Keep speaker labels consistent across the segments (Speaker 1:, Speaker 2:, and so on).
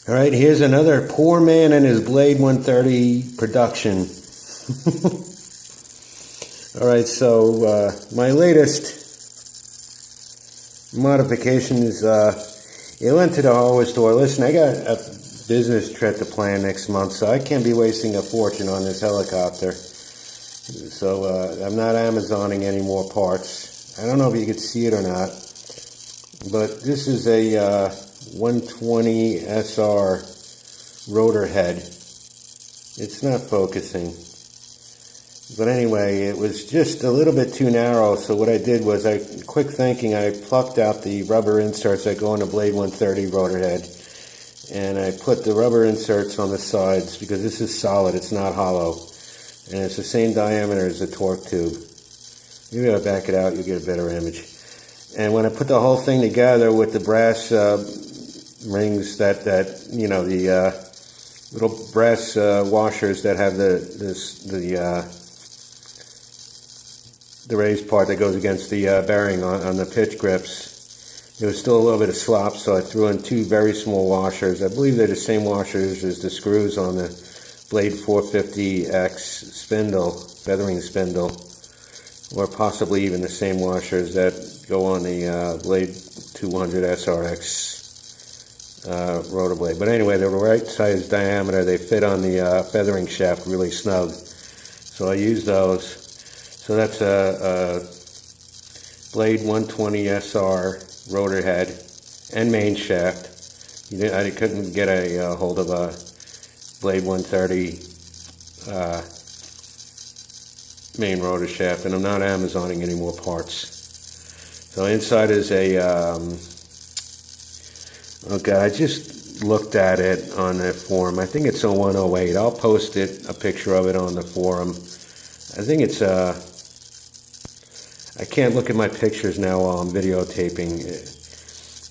Speaker 1: All right, here's another poor man and his Blade 130 production. All right, so my latest modification is I went to the hardware store. Listen, I got a business trip to plan next month, so I can't be wasting a fortune on this helicopter. So I'm not Amazoning any more parts. I don't know if you could see it or not, but this is a 120 SR rotor head. It's not focusing. But anyway, it was just a little bit too narrow, so what I did was, quick thinking, I plucked out the rubber inserts that go in the Blade 130 rotor head, and I put the rubber inserts on the sides, because this is solid, it's not hollow, and it's the same diameter as the torque tube. Maybe I'll back it out, you'll get a better image. And when I put the whole thing together with the brass rings that you know, the little brass washers that have the raised part that goes against the bearing on the pitch grips, there was still a little bit of slop, so I threw in two very small washers. I believe they're the same washers as the screws on the Blade 450X spindle, feathering spindle, or possibly even the same washers that go on the Blade 200 SRX rotor blade. But anyway, they're the right size diameter. They fit on the feathering shaft really snug. So I used those. So that's a Blade 120 SR rotor head and main shaft. I couldn't get a hold of a Blade 130 main rotor shaft, and I'm not Amazoning any more parts. So inside is a, okay, I just looked at it on the forum. I think it's a 108. I'll post it, a picture of it on the forum. I think it's I can't look at my pictures now while I'm videotaping.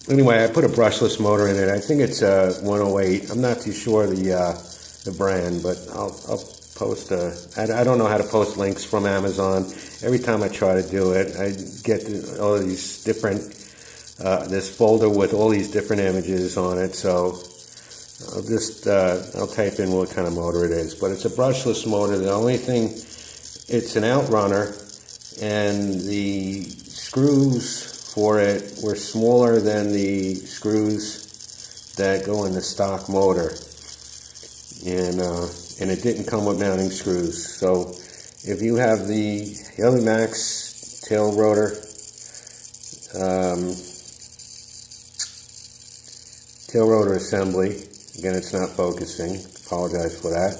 Speaker 1: Anyway, I put a brushless motor in it. I think it's a 108. I'm not too sure the brand, but I'll post I don't know how to post links from Amazon. Every time I try to do it, I get all of these different, this folder with all these different images on it. So I'll just, I'll type in what kind of motor it is. But it's a brushless motor. The only thing, it's an outrunner, and the screws for it were smaller than the screws that go in the stock motor, and it didn't come with mounting screws. So if you have the Helimax tail rotor assembly, again, it's not focusing, apologize for that.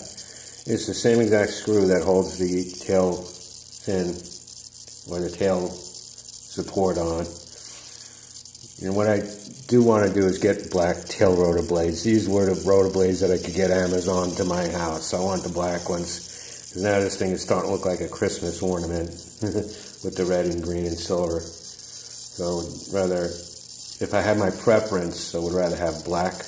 Speaker 1: It's the same exact screw that holds the tail fin, or the tail support on. And what I do want to do is get black tail rotor blades. These were the rotor blades that I could get Amazon to my house. I want the black ones, because now this thing is starting to look like a Christmas ornament with the red and green and silver. So rather, if I had my preference, I would rather have black.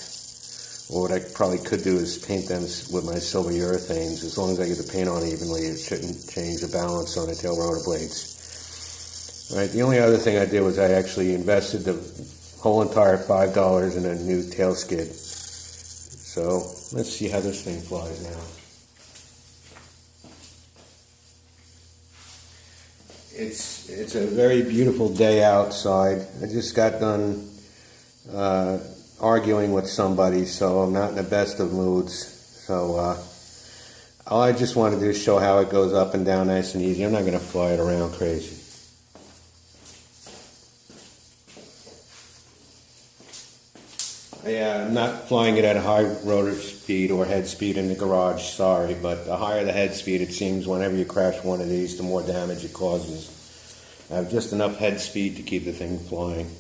Speaker 1: Or what I probably could do is paint them with my silver urethanes. As long as I get the paint on evenly, it shouldn't change the balance on the tail rotor blades. All right, the only other thing I did was I actually invested the whole entire $5 in a new tail skid. So let's see how this thing flies now. It's a very beautiful day outside. I just got done arguing with somebody, so I'm not in the best of moods. So all I just want to do is show how it goes up and down nice and easy. I'm not going to fly it around crazy. Yeah, I'm not flying it at a high rotor speed or head speed in the garage, sorry, but the higher the head speed, it seems whenever you crash one of these, the more damage it causes. I have just enough head speed to keep the thing flying.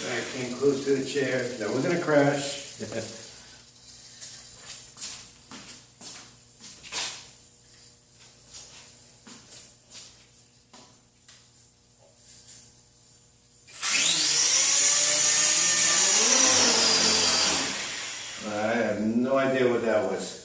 Speaker 1: I came close to the chair. That was gonna crash. I have no idea what that was.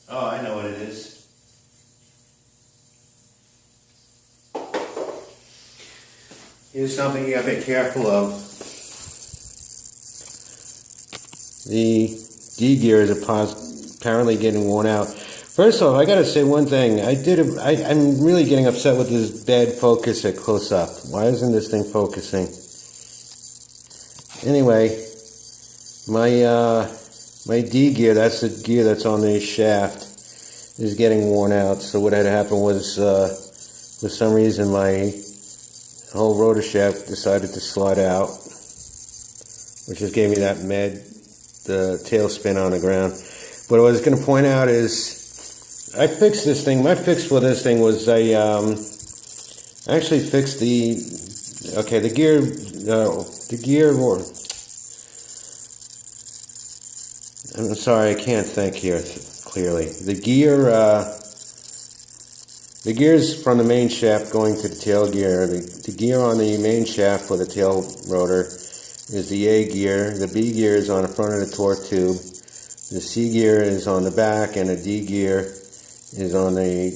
Speaker 1: Oh, I know what it is. Here's something you gotta be careful of. The D gear is apparently getting worn out. First off, I gotta say one thing. I'm really getting upset with this bad focus at close up. Why isn't this thing focusing? Anyway, my D gear, that's the gear that's on the shaft, is getting worn out. So what had happened was, for some reason, my whole rotor shaft decided to slide out, which just gave me that the tail spin on the ground. What I was going to point out is, I fixed this thing. My fix for this thing was I actually fixed the gear, I'm sorry, I can't think here clearly. The gears from the main shaft going to the tail gear. The gear on the main shaft for the tail rotor is the A gear. The B gear is on the front of the torque tube. The C gear is on the back, and the D gear is on the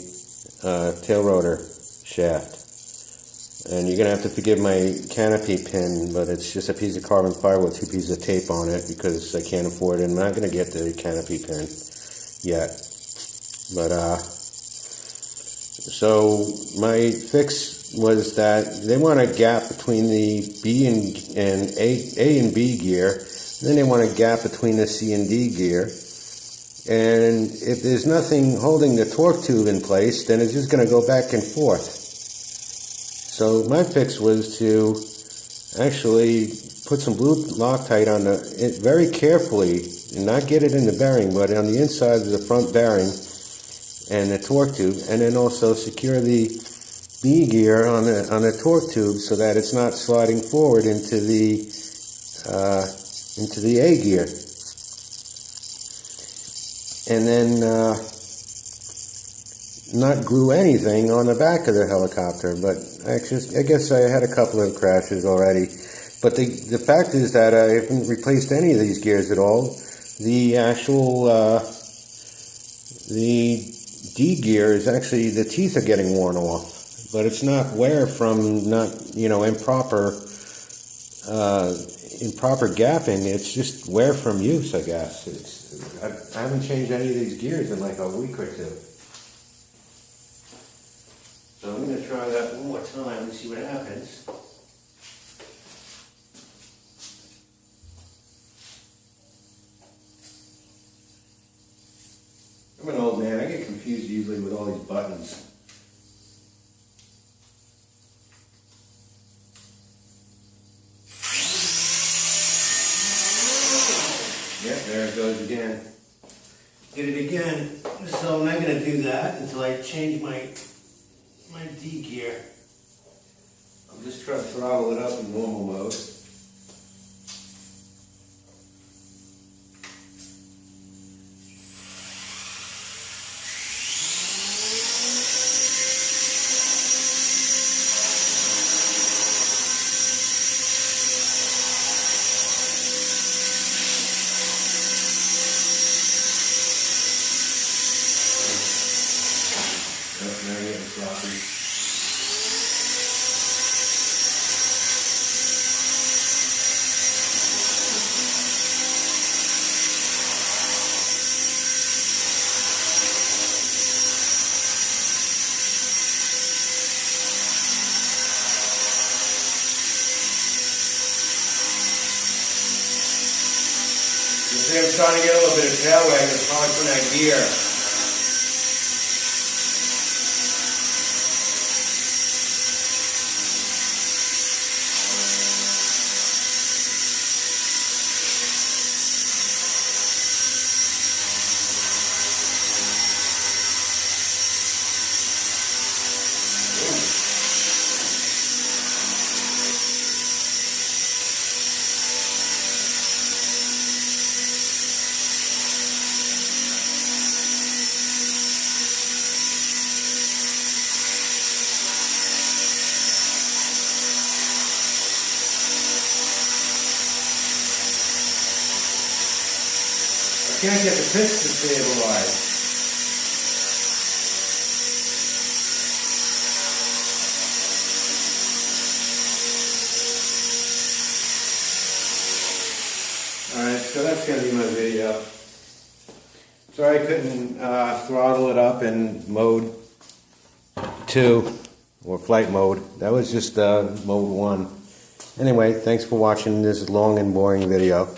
Speaker 1: tail rotor shaft. And you're going to have to forgive my canopy pin, but it's just a piece of carbon fiber with 2 pieces of tape on it because I can't afford it. I'm not going to get the canopy pin yet. But, so my fix was that they want a gap between the B and A and B gear. Then they want a gap between the C and D gear. And if there's nothing holding the torque tube in place, then it's just going to go back and forth. So my fix was to actually put some blue Loctite on very carefully, and not get it in the bearing, but on the inside of the front bearing and the torque tube, and then also secure the B gear on the torque tube so that it's not sliding forward into the A gear. And then not glue anything on the back of the helicopter, but I guess I had a couple of crashes already. But the fact is that I haven't replaced any of these gears at all. The actual the D gear is actually, the teeth are getting worn off, but it's not wear from improper gapping. It's just wear from use, I guess. I haven't changed any of these gears in like a week or two. So I'm going to try that one more time and see what happens. I'm an old man. I get confused usually with all these buttons. Yep, there it goes again. Did it again. So I'm not going to do that until I change my D gear. I'm just trying to throttle it up in normal mode. Now I'm getting sloppy. You see, I'm starting to get a little bit of tail wag. It's probably from that gear. can't get the pitch to stabilize. Alright, so that's going to be my video. Sorry I couldn't throttle it up in mode 2 or flight mode. That was just mode 1. Anyway, thanks for watching this long and boring video.